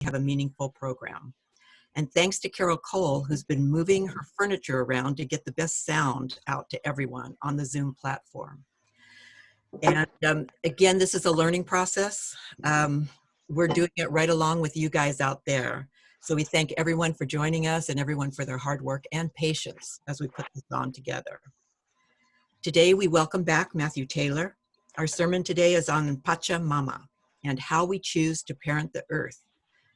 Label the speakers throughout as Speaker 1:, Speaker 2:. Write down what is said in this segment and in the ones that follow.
Speaker 1: have a meaningful program. And thanks to Carole, who's been moving her furniture around to get the best sound out to everyone on the Zoom platform. And again, this is a learning process. We're doing it right along with you guys out there. So we thank everyone for joining us and everyone for their hard work and patience as we put this on together. Today, we welcome back Mathew Taylor. Our sermon today is on Pachamama and how we choose to parent the earth,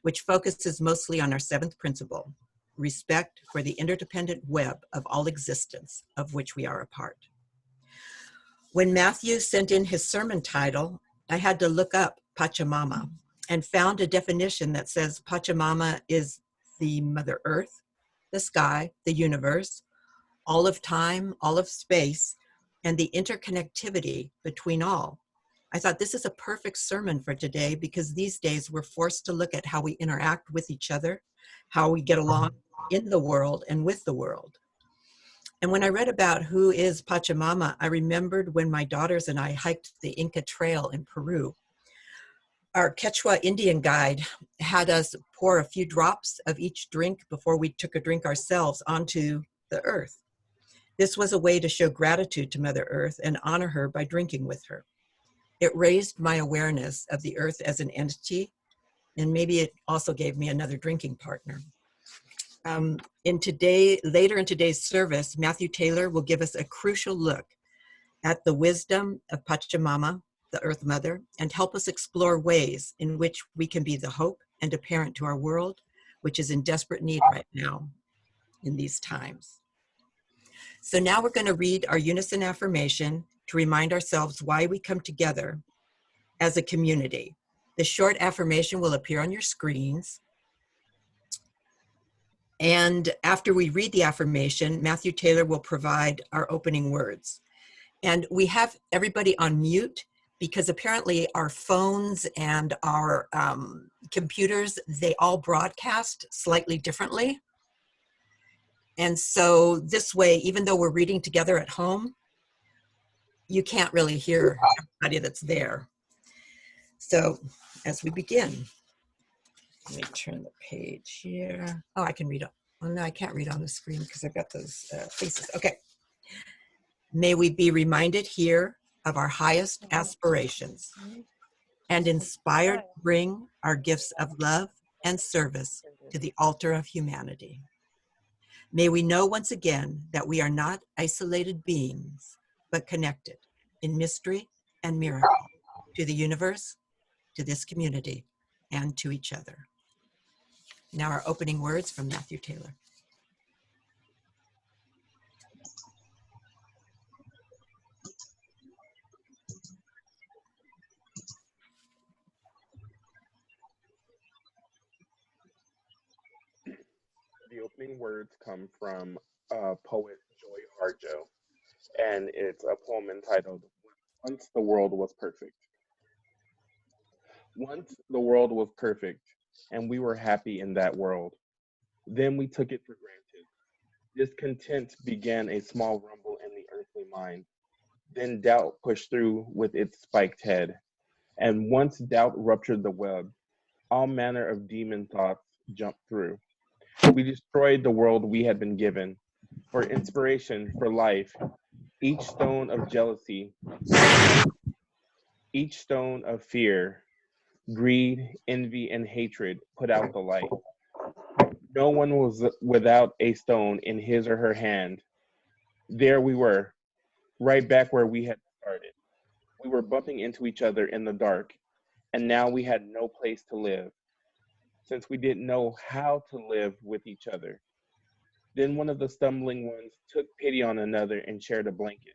Speaker 1: which focuses mostly on our seventh principle, respect for the interdependent web of all existence of which we are a part. When Mathew sent in his sermon title, I had to look up Pachamama and found a definition that says Pachamama is the Mother Earth, the sky, the universe, all of time, all of space, and the interconnectivity between all. I thought this is a perfect sermon for today because these days we're forced to look at how we interact with each other, how we get along in the world and with the world. And when I read about who is Pachamama, I remembered when my daughters and I hiked the Inca Trail in Peru. Our Quechua Indian guide had us pour a few drops of each drink before we took a drink ourselves onto the earth. This was a way to show gratitude to Mother Earth and honor her by drinking with her. It raised my awareness of the earth as an entity, and maybe it also gave me another drinking partner. Later in today's service, Mathew Taylor will give us a crucial look at the wisdom of Pachamama, the Earth Mother, and help us explore ways in which we can be the hope and a parent to our world, which is in desperate need right now in these times. So now we're going to read our unison affirmation to remind ourselves why we come together as a community. The short affirmation will appear on your screens. And after we read the affirmation, Mathew Taylor will provide our opening words. And we have everybody on mute because apparently our phones and our computers, they all broadcast slightly differently. And so this way, even though we're reading together at home, you can't really hear everybody that's there. So as we begin, let me turn the page here. Oh, I can read. Oh no, I can't read on the screen because I've got those faces. Okay. May we be reminded here of our highest aspirations and inspired to bring our gifts of love and service to the altar of humanity. May we know once again that we are not isolated beings, but connected in mystery and miracle to the universe, to this community, and to each other. Now our opening words from Mathew Taylor.
Speaker 2: The opening words come from poet Joy Harjo, and it's a poem entitled, Once the World Was Perfect. Once the world was perfect, and we were happy in that world. Then we took it for granted. Discontent began a small rumble in the earthly mind. Then doubt pushed through with its spiked head. And once doubt ruptured the web, all manner of demon thoughts jumped through. We destroyed the world we had been given. For inspiration, for life, each stone of jealousy, each stone of fear, greed, envy, and hatred put out the light. No one was without a stone in his or her hand. There we were, right back where we had started. We were bumping into each other in the dark, and now we had no place to live, since we didn't know how to live with each other. Then one of the stumbling ones took pity on another and shared a blanket.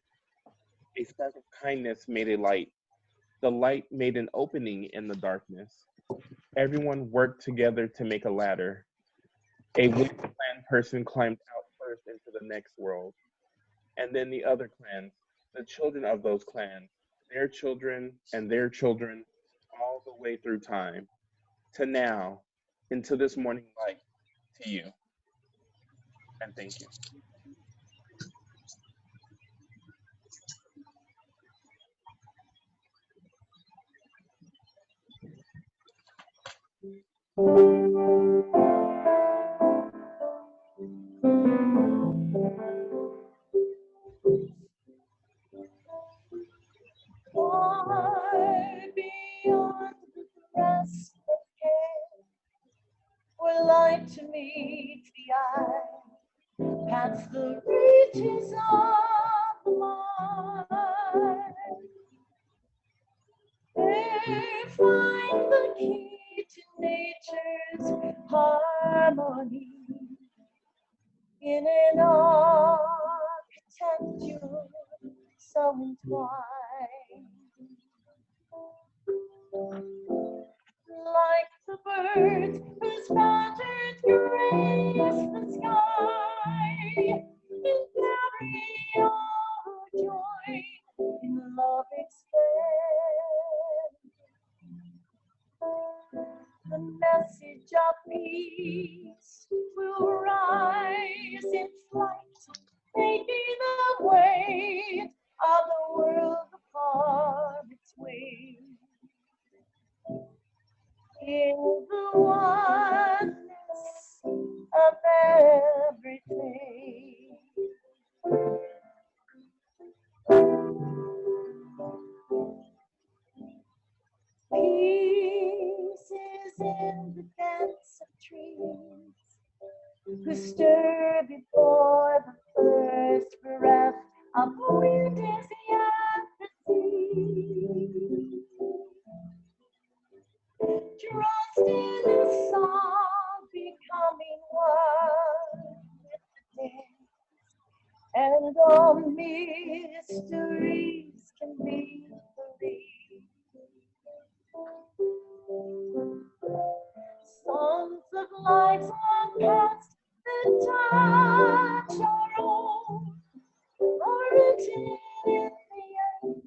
Speaker 2: A spark of kindness made a light. The light made an opening in the darkness. Everyone worked together to make a ladder. A well-planned person climbed out first into the next world. And then the other clans, the children of those clans, their children and their children, all the way through time, to now, into this morning light, to you. And thank you.
Speaker 3: Far beyond the rest of care, where light to meet the eye, past the reaches of the mind. They find the key to nature's harmony in an architecture so entwined. Like the birds whose patterns grace the sky, and carry all who join in love expand. The message of peace will rise in flight, taking the weight of the world upon its wings. In the oneness of everything. Peace is in the dance of trees who stir before the first breath of wind is yet the sea. Trust in the song, becoming one with the dance, and all mysteries can be believed. Songs of lives long past that touch our own are written in the earth,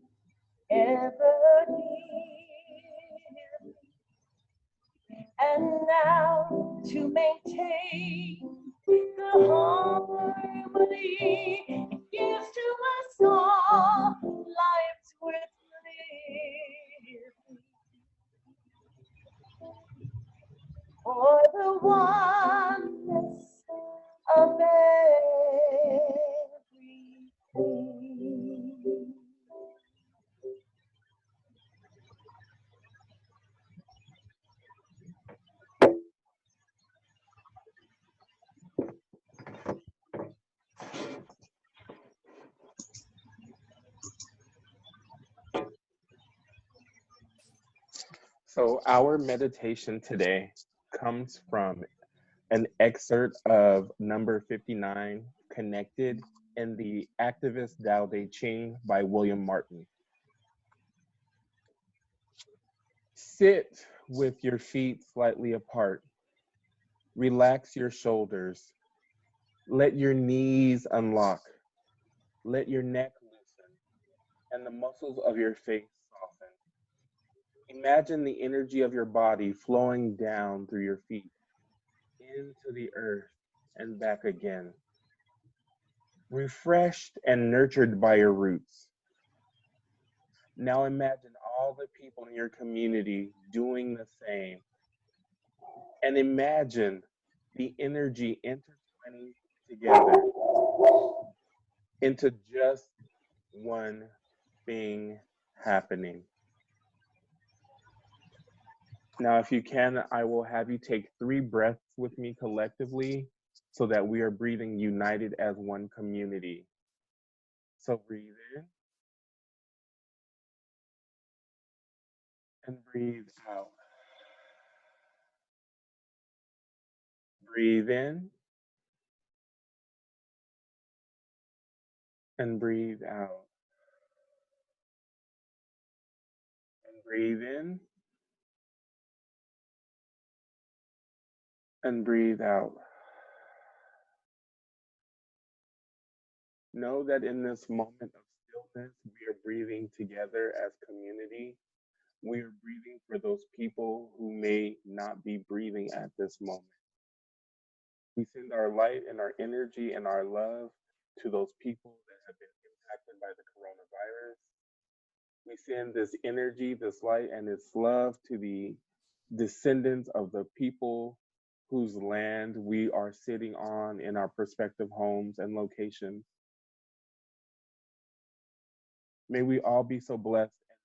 Speaker 3: ever near. And now to maintain the harmony it gives to us all lives worth living. For the oneness of everything.
Speaker 2: So our meditation today comes from an excerpt of number 59, Connected, in the Activist Tao Te Ching by William Martin. Sit with your feet slightly apart. Relax your shoulders. Let your knees unlock. Let your neck loosen and the muscles of your face soften. Imagine the energy of your body flowing down through your feet into the earth and back again. Refreshed and nurtured by your roots. Now imagine all the people in your community doing the same. And imagine the energy intertwining together into just one thing happening. Now, if you can, I will have you take 3 breaths with me collectively so that we are breathing united as one community. So breathe in and breathe out. Breathe in and breathe out. And breathe in and breathe out. Know that in this moment of stillness, we are breathing together as community. We are breathing for those people who may not be breathing at this moment. We send our light and our energy and our love to those people that have been impacted by the coronavirus. We send this energy, this light, and this love to the descendants of the people whose land we are sitting on in our prospective homes and locations. May we all be so blessed and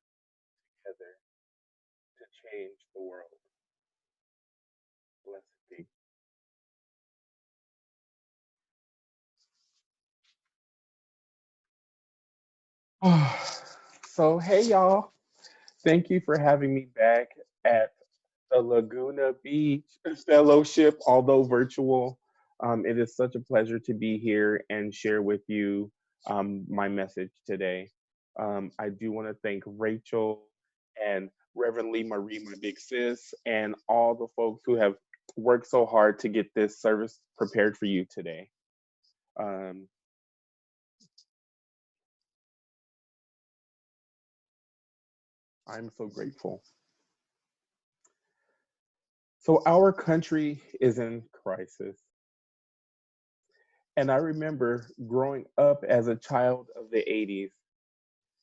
Speaker 2: together to change the world. Blessed be. So, hey, y'all. Thank you for having me back at the Laguna Beach Fellowship, although virtual. It is such a pleasure to be here and share with you my message today. I do want to thank Rachel and Reverend Lee Marie, my big sis, and all the folks who have worked so hard to get this service prepared for you today. Um, I'm so grateful. So, our country is in crisis. And I remember growing up as a child of the 80s,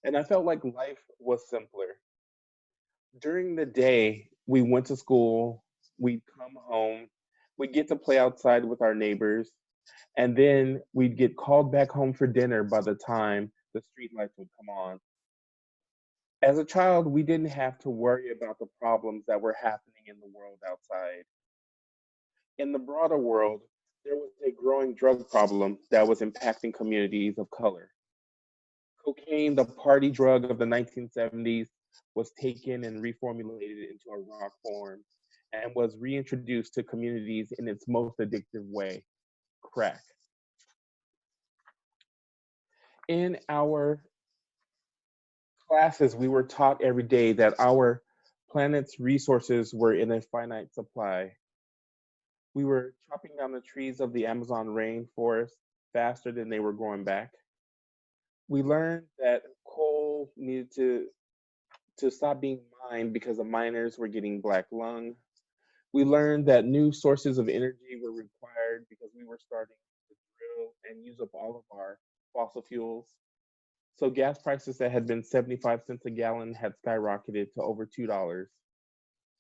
Speaker 2: and I felt like life was simpler. During the day, we went to school, we'd come home, we'd get to play outside with our neighbors, and then we'd get called back home for dinner by the time the street lights would come on. As a child, we didn't have to worry about the problems that were happening in the world outside. In the broader world, there was a growing drug problem that was impacting communities of color. Cocaine, the party drug of the 1970s, was taken and reformulated into a rock form and was reintroduced to communities in its most addictive way, crack. In our classes, we were taught every day that our planet's resources were in a finite supply. We were chopping down the trees of the Amazon rainforest faster than they were growing back. We learned that coal needed to stop being mined because the miners were getting black lung. We learned that new sources of energy were required because we were starting to drill and use up all of our fossil fuels. So gas prices that had been 75 cents a gallon had skyrocketed to over $2.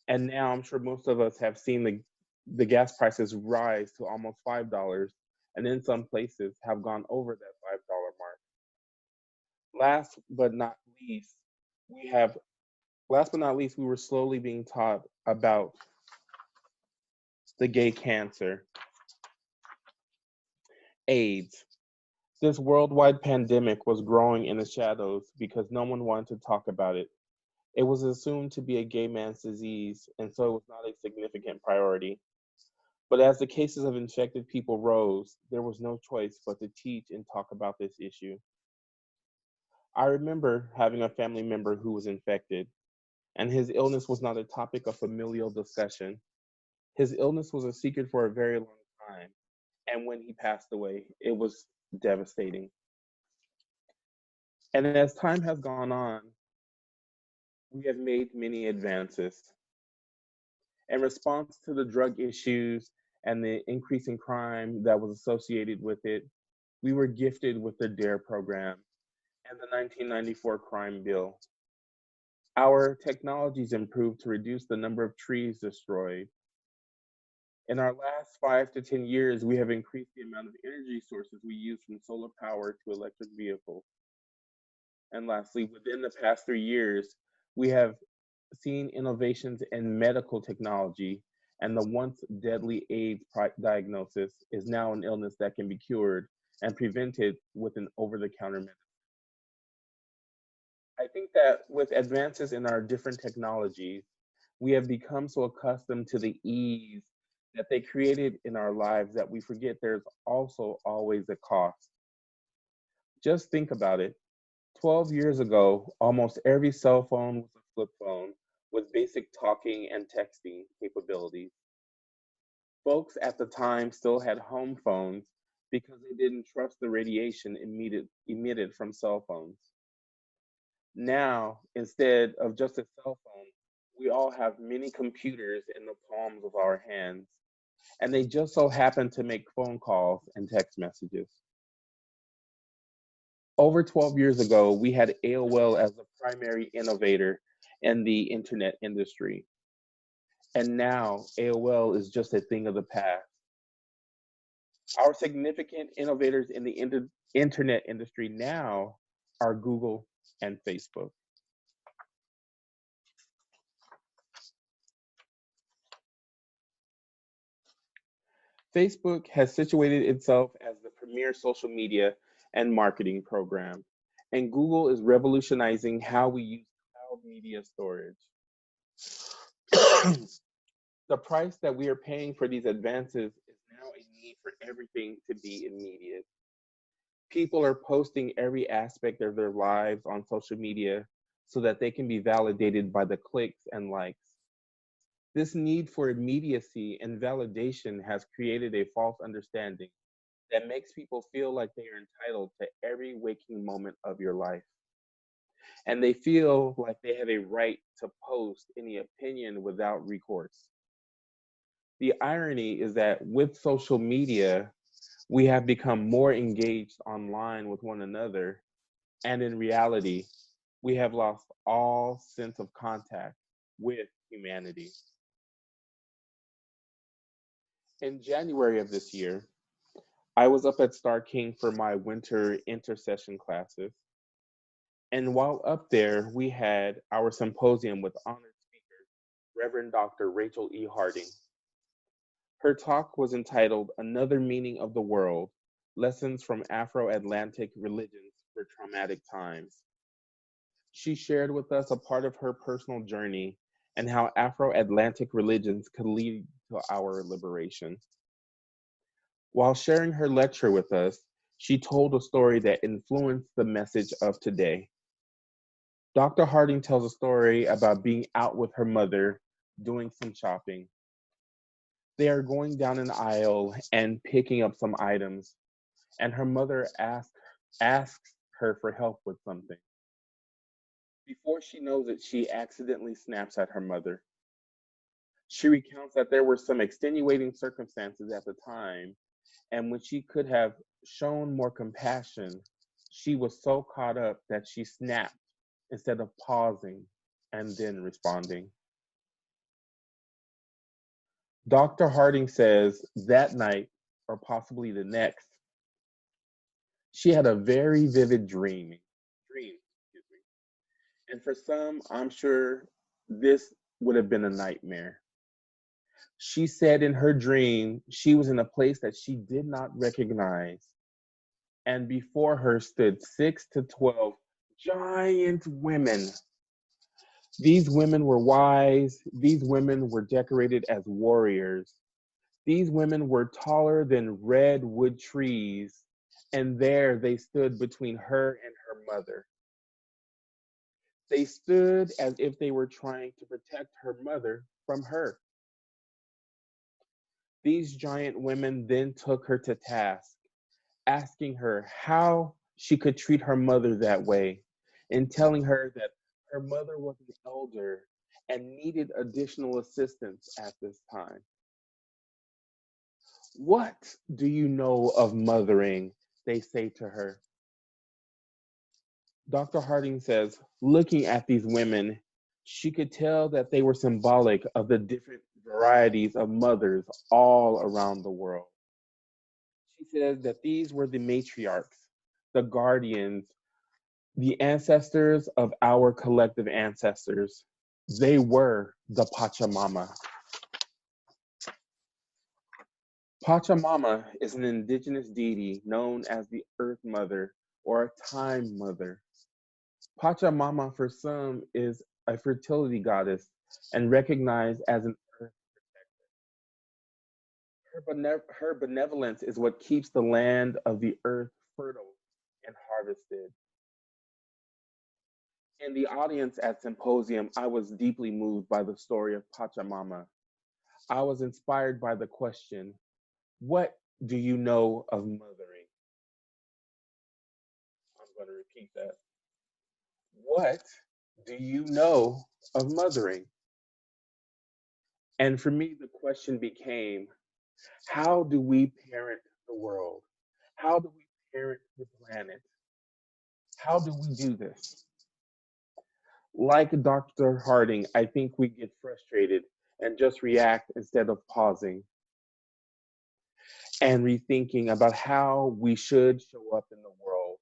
Speaker 2: And now I'm sure most of us have seen the gas prices rise to almost $5, and in some places have gone over that $5 mark. Last but not least, we have last but not least, we were slowly being taught about the gay cancer, AIDS. This worldwide pandemic was growing in the shadows because no one wanted to talk about it. It was assumed to be a gay man's disease, and so it was not a significant priority. But as the cases of infected people rose, there was no choice but to teach and talk about this issue. I remember having a family member who was infected, and his illness was not a topic of familial discussion. His illness was a secret for a very long time, and when he passed away, it was devastating. And as time has gone on, we have made many advances. In response to the drug issues and the increase in crime that was associated with it, we were gifted with the DARE program and the 1994 crime bill. Our technologies improved to reduce the number of trees destroyed. In our last 5 to 10 years, we have increased the amount of energy sources we use from solar power to electric vehicles. And lastly, within the past 3 years, we have seen innovations in medical technology, and the once deadly AIDS diagnosis is now an illness that can be cured and prevented with an over-the-counter medicine. I think that with advances in our different technologies, we have become so accustomed to the ease that they created in our lives that we forget there's also always a cost. Just think about it. 12 years ago, almost every cell phone was a flip phone with basic talking and texting capabilities. Folks at the time still had home phones because they didn't trust the radiation emitted from cell phones. Now, instead of just a cell phone, we all have many computers in the palms of our hands, and they just so happen to make phone calls and text messages. Over 12 years ago, we had AOL as the primary innovator in the internet industry. And now AOL is just a thing of the past. Our significant innovators in the internet industry now are Google and Facebook. Facebook has situated itself as the premier social media and marketing program, and Google is revolutionizing how we use cloud media storage. The price that we are paying for these advances is now a need for everything to be immediate. People are posting every aspect of their lives on social media so that they can be validated by the clicks and likes. This need for immediacy and validation has created a false understanding that makes people feel like they are entitled to every waking moment of your life. And they feel like they have a right to post any opinion without recourse. The irony is that with social media, we have become more engaged online with one another, and in reality, we have lost all sense of contact with humanity. In January of this year, I was up at Star King for my winter intercession classes. And while up there, we had our symposium with honored speaker, Reverend Dr. Rachel E. Harding. Her talk was entitled Another Meaning of the World, Lessons from Afro-Atlantic Religions for Traumatic Times. She shared with us a part of her personal journey and how Afro-Atlantic religions could lead to our liberation. While sharing her lecture with us, she told a story that influenced the message of today. Dr. Harding tells a story about being out with her mother doing some shopping. They are going down an aisle and picking up some items, and her mother asks her for help with something. Before she knows it, she accidentally snaps at her mother. She recounts that there were some extenuating circumstances at the time, and when she could have shown more compassion, she was so caught up that she snapped instead of pausing and then responding. Dr. Harding says that night, or possibly the next, she had a very vivid dream. And for some, I'm sure this would have been a nightmare. She said in her dream, she was in a place that she did not recognize. And before her stood 6 to 12 giant women. These women were wise. These women were decorated as warriors. These women were taller than redwood trees. And there they stood between her and her mother. They stood as if they were trying to protect her mother from her. These giant women then took her to task, asking her how she could treat her mother that way, and telling her that her mother was an elder and needed additional assistance at this time. What do you know of mothering? They say to her. Dr. Harding says, looking at these women, she could tell that they were symbolic of the different varieties of mothers all around the world. She says that these were the matriarchs, the guardians, the ancestors of our collective ancestors. They were the Pachamama. Pachamama is an indigenous deity known as the Earth Mother or a Time Mother. Pachamama for some is a fertility goddess and recognized as an earth protector. Her benevolence is what keeps the land of the earth fertile and harvested. In the audience at Symposium, I was deeply moved by the story of Pachamama. I was inspired by the question, what do you know of mothering? I'm going to repeat that. What do you know of mothering? And for me, the question became, how do we parent the world? How do we parent the planet? How do we do this? Like Dr. Harding, I think we get frustrated and just react instead of pausing and rethinking about how we should show up in the world.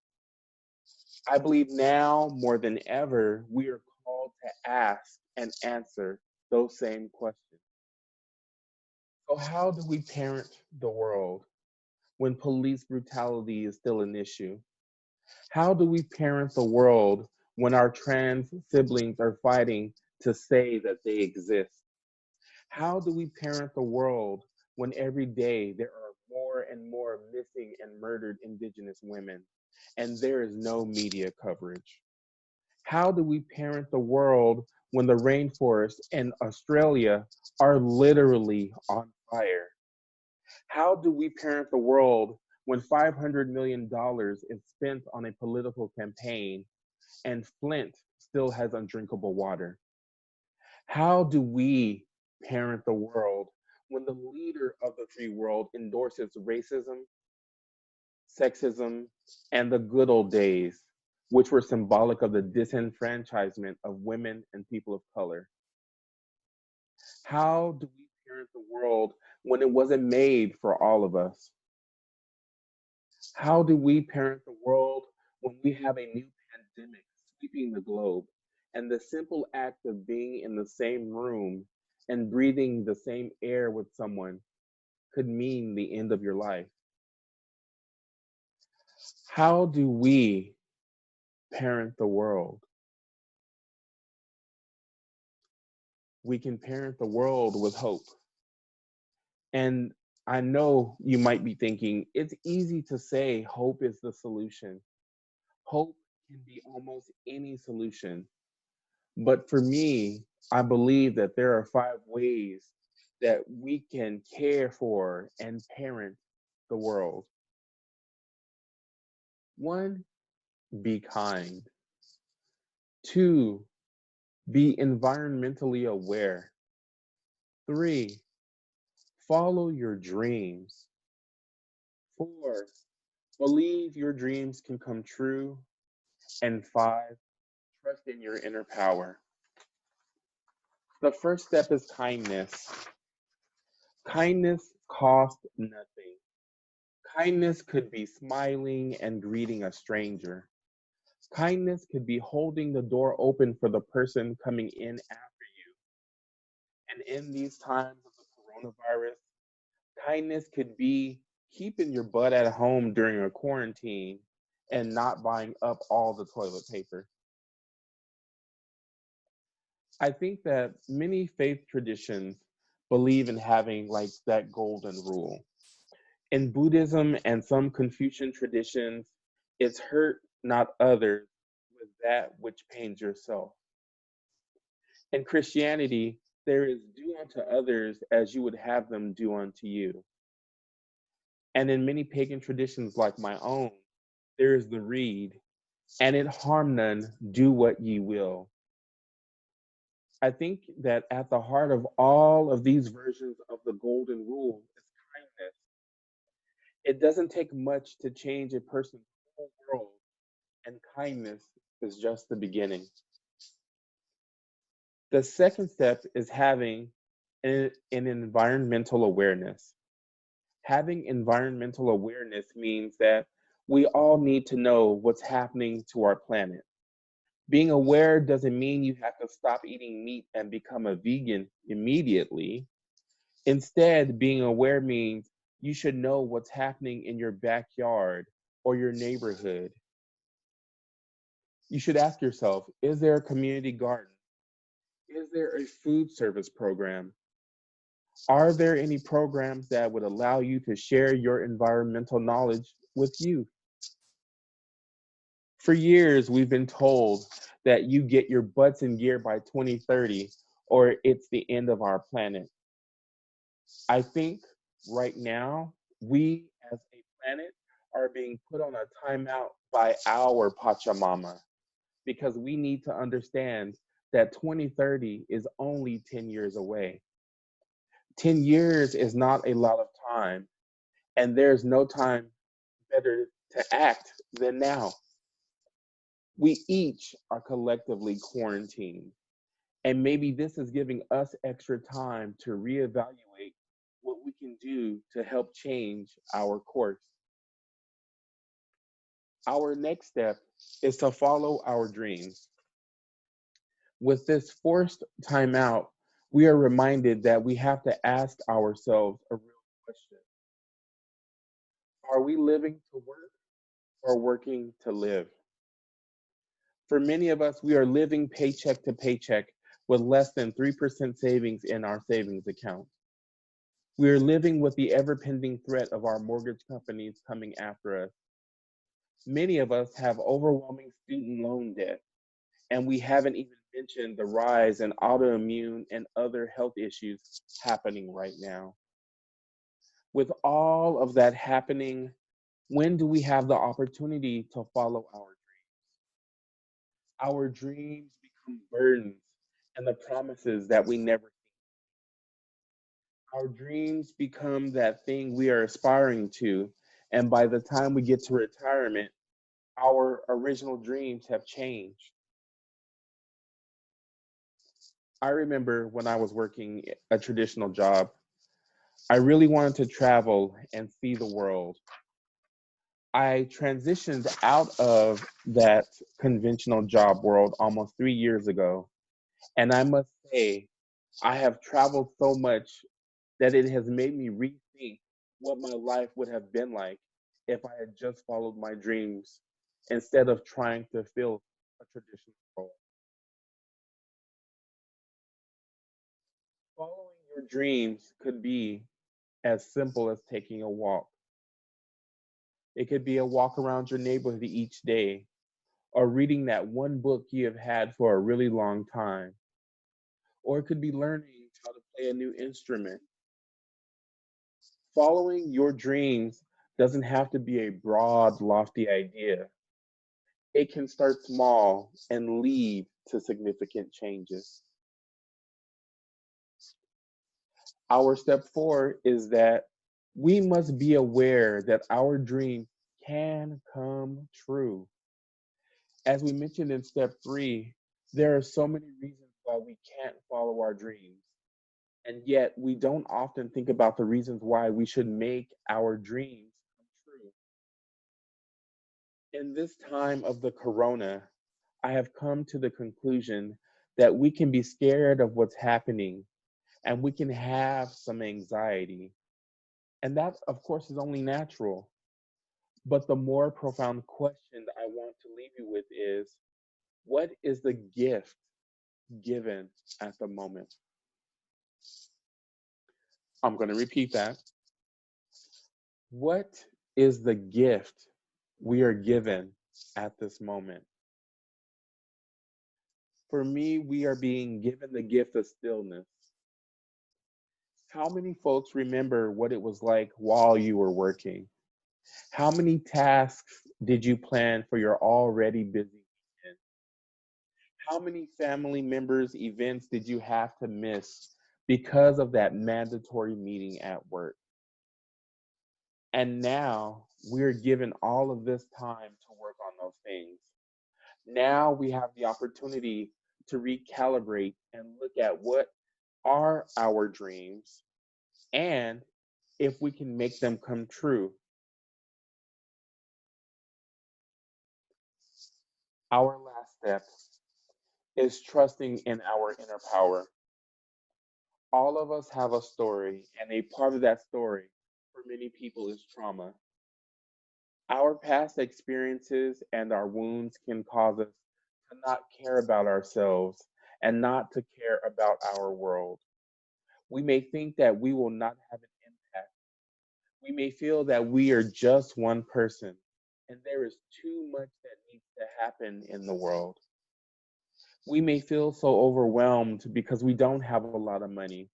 Speaker 2: I believe now more than ever, we are called to ask and answer those same questions. So, how do we parent the world when police brutality is still an issue? How do we parent the world when our trans siblings are fighting to say that they exist? How do we parent the world when every day there are more and more missing and murdered Indigenous women and there is no media coverage? How do we parent the world when the rainforests in Australia are literally on fire? How do we parent the world when $500 million is spent on a political campaign and Flint still has undrinkable water? How do we parent the world when the leader of the free world endorses racism, sexism, and the good old days, which were symbolic of the disenfranchisement of women and people of color? How do we parent the world when it wasn't made for all of us? How do we parent the world when we have a new pandemic sweeping the globe and the simple act of being in the same room and breathing the same air with someone could mean the end of your life? How do we parent the world? We can parent the world with hope. And I know you might be thinking, it's easy to say hope is the solution. Hope can be almost any solution. But for me, I believe that there are 5 ways that we can care for and parent the world. 1, be kind. 2, be environmentally aware. 3, follow your dreams. 4, believe your dreams can come true. And 5, trust in your inner power. The first step is kindness. Kindness costs nothing. Kindness could be smiling and greeting a stranger. Kindness could be holding the door open for the person coming in after you. And in these times of the coronavirus, kindness could be keeping your butt at home during a quarantine and not buying up all the toilet paper. I think that many faith traditions believe in having like that golden rule. In Buddhism and some Confucian traditions, it's hurt not others with that which pains yourself. In Christianity, there is do unto others as you would have them do unto you. And in many pagan traditions like my own, there is the reed, and it harm none, do what ye will. I think that at the heart of all of these versions of the golden rule is kindness. It doesn't take much to change a person's whole world, and kindness is just the beginning. The second step is having an environmental awareness. Having environmental awareness means that we all need to know what's happening to our planet. Being aware doesn't mean you have to stop eating meat and become a vegan immediately. Instead, being aware means you should know what's happening in your backyard or your neighborhood. You should ask yourself, is there a community garden? Is there a food service program? Are there any programs that would allow you to share your environmental knowledge with youth? For years, we've been told that you get your butts in gear by 2030 or it's the end of our planet. I think right now, we as a planet are being put on a timeout by our Pachamama because we need to understand that 2030 is only 10 years away. 10 years is not a lot of time, and there's no time better to act than now. We each are collectively quarantined, And maybe this is giving us extra time to reevaluate what we can do to help change our course. Our next step is to follow our dreams. With this forced time out, we are reminded that we have to ask ourselves a real question. Are we living to work or working to live? For many of us, we are living paycheck to paycheck with less than 3% savings in our savings account. We are living with the ever-pending threat of our mortgage companies coming after us. Many of us have overwhelming student loan debt, and we haven't even mentioned the rise in autoimmune and other health issues happening right now. With all of that happening, when do we have the opportunity to follow our dreams? Our dreams become burdens and the promises that we never keep. Our dreams become that thing we are aspiring to, and by the time we get to retirement, our original dreams have changed. I remember when I was working a traditional job, I really wanted to travel and see the world. I transitioned out of that conventional job world almost 3 years ago. And I must say, I have traveled so much that it has made me rethink what my life would have been like if I had just followed my dreams instead of trying to fill a traditional role. Following your dreams could be as simple as taking a walk. It could be a walk around your neighborhood each day, or reading that one book you have had for a really long time. Or it could be learning how to play a new instrument. Following your dreams doesn't have to be a broad, lofty idea. It can start small and lead to significant changes. Our step 4 is that we must be aware that our dreams can come true. As we mentioned in step 3, there are so many reasons why we can't follow our dreams. And yet we don't often think about the reasons why we should make our dreams come true. In this time of the corona, I have come to the conclusion that we can be scared of what's happening and we can have some anxiety. And that, of course, is only natural. But the more profound question that I want to leave you with is, what is the gift given at the moment? I'm going to repeat that. What is the gift we are given at this moment? For me, we are being given the gift of stillness. How many folks remember what it was like while you were working? How many tasks did you plan for your already busy weekend? How many family members' events did you have to miss because of that mandatory meeting at work? And now we're given all of this time to work on those things. Now we have the opportunity to recalibrate and look at what are our dreams and if we can make them come true. Our last step is trusting in our inner power. All of us have a story, and a part of that story for many people is trauma. Our past experiences and our wounds can cause us to not care about ourselves and not to care about our world. We may think that we will not have an impact. We may feel that we are just one person and there is too much that needs to happen in the world. We may feel so overwhelmed because we don't have a lot of money,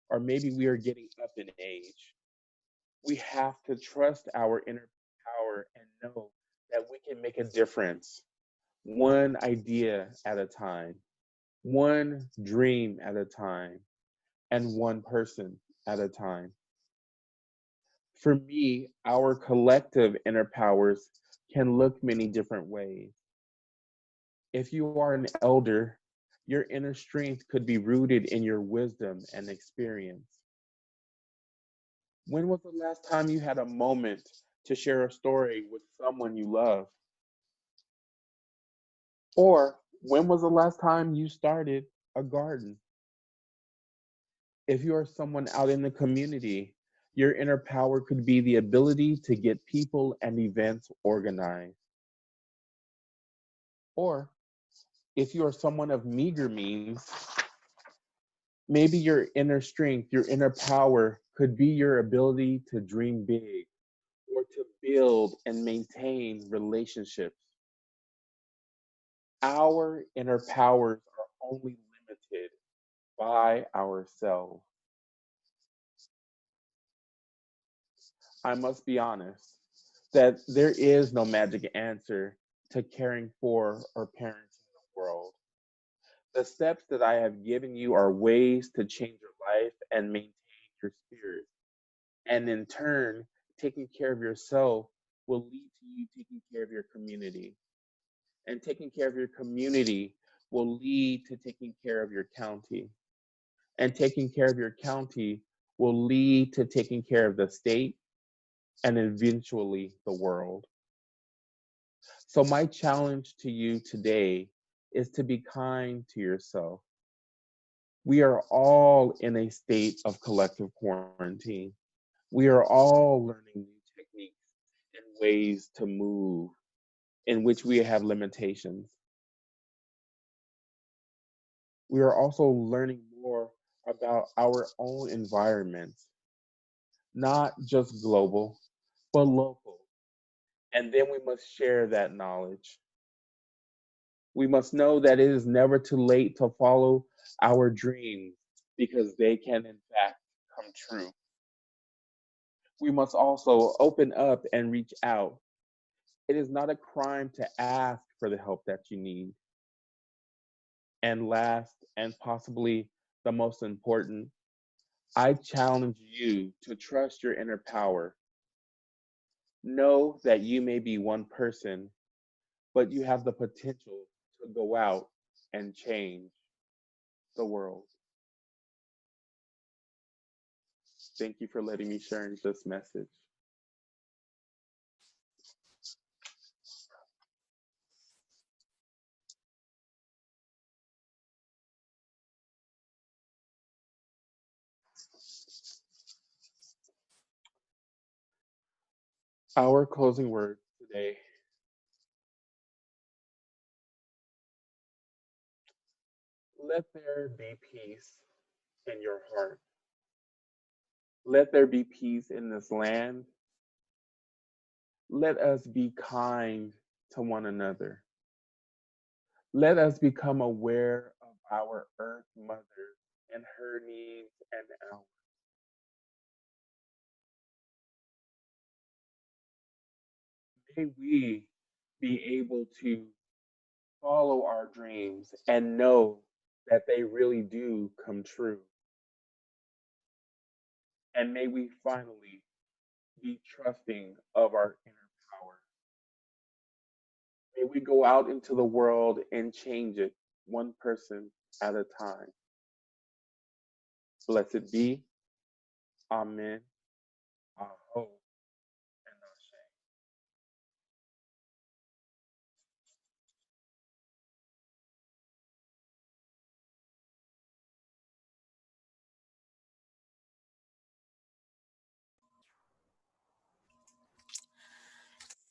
Speaker 2: or maybe we are getting up in age. We have to trust our inner power and know that we can make a difference, one idea at a time, one dream at a time, and one person at a time. For me, our collective inner powers can look many different ways. If you are an elder, Your inner strength could be rooted in your wisdom and experience. When was the last time you had a moment to share a story with someone you love? Or when was the last time you started a garden? If you are someone out in the community, your inner power could be the ability to get people and events organized. Or if you are someone of meager means, maybe your inner strength, your inner power could be your ability to dream big or to build and maintain relationships. Our inner powers are only limited by ourselves. I must be honest that there is no magic answer to caring for or parenting the world. The steps that I have given you are ways to change your life and maintain your spirit. And in turn, taking care of yourself will lead to you taking care of your community. And taking care of your community will lead to taking care of your county. And taking care of your county will lead to taking care of the state and eventually the world. So, my challenge to you today is to be kind to yourself. We are all in a state of collective quarantine. We are all learning new techniques and ways to move in which we have limitations. We are also learning more about our own environments, not just global, but local. And then we must share that knowledge. We must know that it is never too late to follow our dreams because they can, in fact, come true. We must also open up and reach out. It is not a crime to ask for the help that you need. And last, and possibly the most important, I challenge you to trust your inner power. Know that you may be one person, but you have the potential to go out and change the world. Thank you for letting me share this message. Our closing words today. Let there be peace in your heart. Let there be peace in this land. Let us be kind to one another. Let us become aware of our Earth Mother and her needs and ours. May we be able to follow our dreams and know that they really do come true. And may we finally be trusting of our inner power. May we go out into the world and change it one person at a time. Blessed be. Amen. Aho. And Ashe.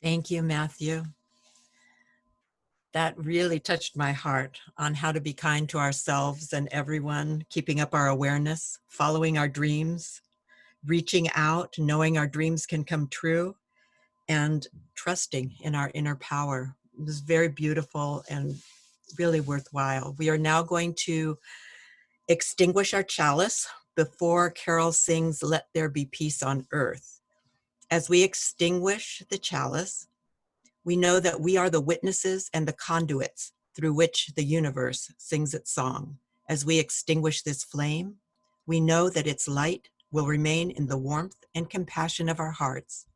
Speaker 1: Thank you, Matthew. That really touched my heart on how to be kind to ourselves and everyone, keeping up our awareness, following our dreams, reaching out, knowing our dreams can come true, and trusting in our inner power. It was very beautiful and really worthwhile. We are now going to extinguish our chalice before Carole sings "Let There Be Peace on Earth." As we extinguish the chalice, we know that we are the witnesses and the conduits through which the universe sings its song. As we extinguish this flame, we know that its light will remain in the warmth and compassion of our hearts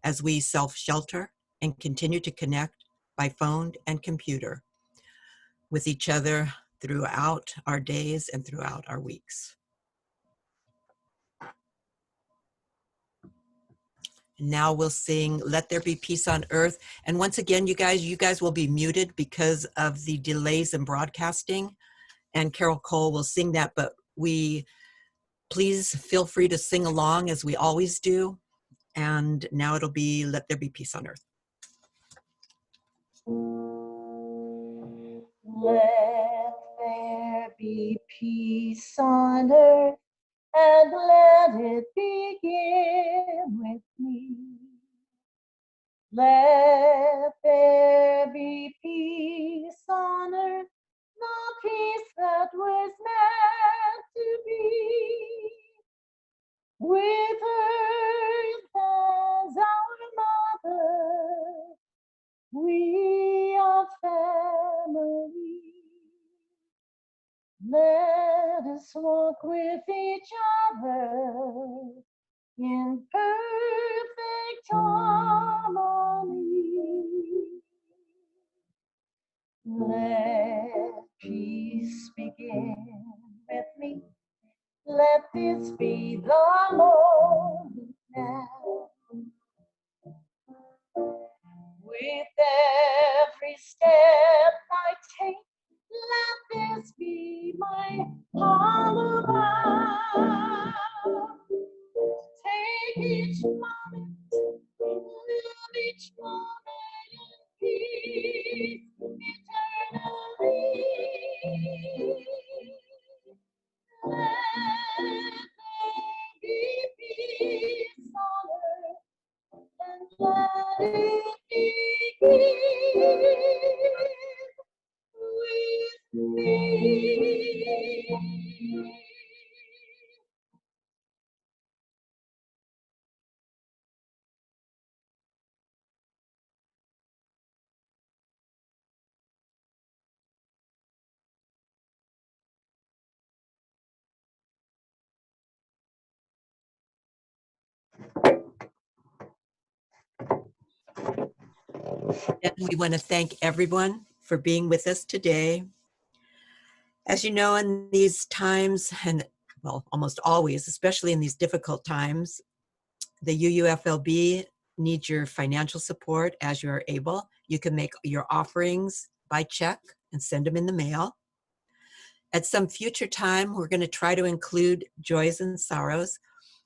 Speaker 1: as we self-shelter and continue to connect by phone and computer with each other throughout our days and throughout our weeks. Now we'll sing Let There Be Peace on Earth. And once again, you guys will be muted because of the delays in broadcasting. And Carole Cole will sing that, but please feel free to sing along as we always do. And now it'll be Let There Be Peace on Earth.
Speaker 3: Let there be peace on earth, and let it begin with me. Let there be peace on earth, the peace that was meant to be. With earth as our mother, we are family. Let us walk with each other in perfect harmony. Let peace begin with me. Let this be the moment now. With every step I take, let this be my lullaby. Take each moment, live each moment in peace eternally. Let there be peace on earth, and let it begin with me.
Speaker 1: And we want to thank everyone for being with us today. As you know, in these times, and well, almost always, especially in these difficult times, the UUFLB needs your financial support as you are able. You can make your offerings by check and send them in the mail. At some future time, we're going to try to include joys and sorrows.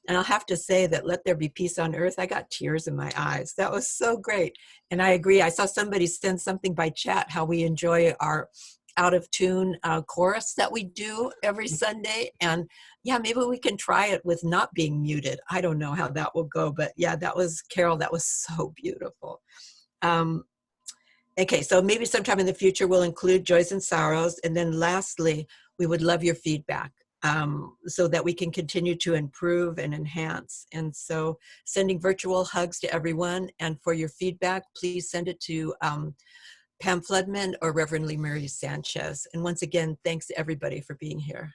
Speaker 1: And I'll have to say that Let There Be Peace on Earth, I got tears in my eyes. That was so great. And I agree. I saw somebody send something by chat, how we enjoy our out of tune chorus that we do every Sunday. And yeah, maybe we can try it with not being muted. I don't know how that will go, but yeah, that was Carole. That was so beautiful. Okay, so maybe sometime in the future we'll include joys and sorrows. And then lastly, we would love your feedback so that we can continue to improve and enhance. And so sending virtual hugs to everyone. And for your feedback, please send it to Pam Floodman or Reverend Lee Mary Sanchez. And once again, thanks to everybody for being here.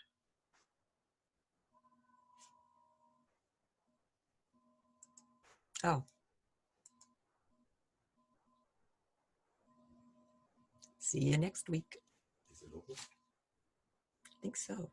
Speaker 1: Oh. See you next week. Is it over? I think so.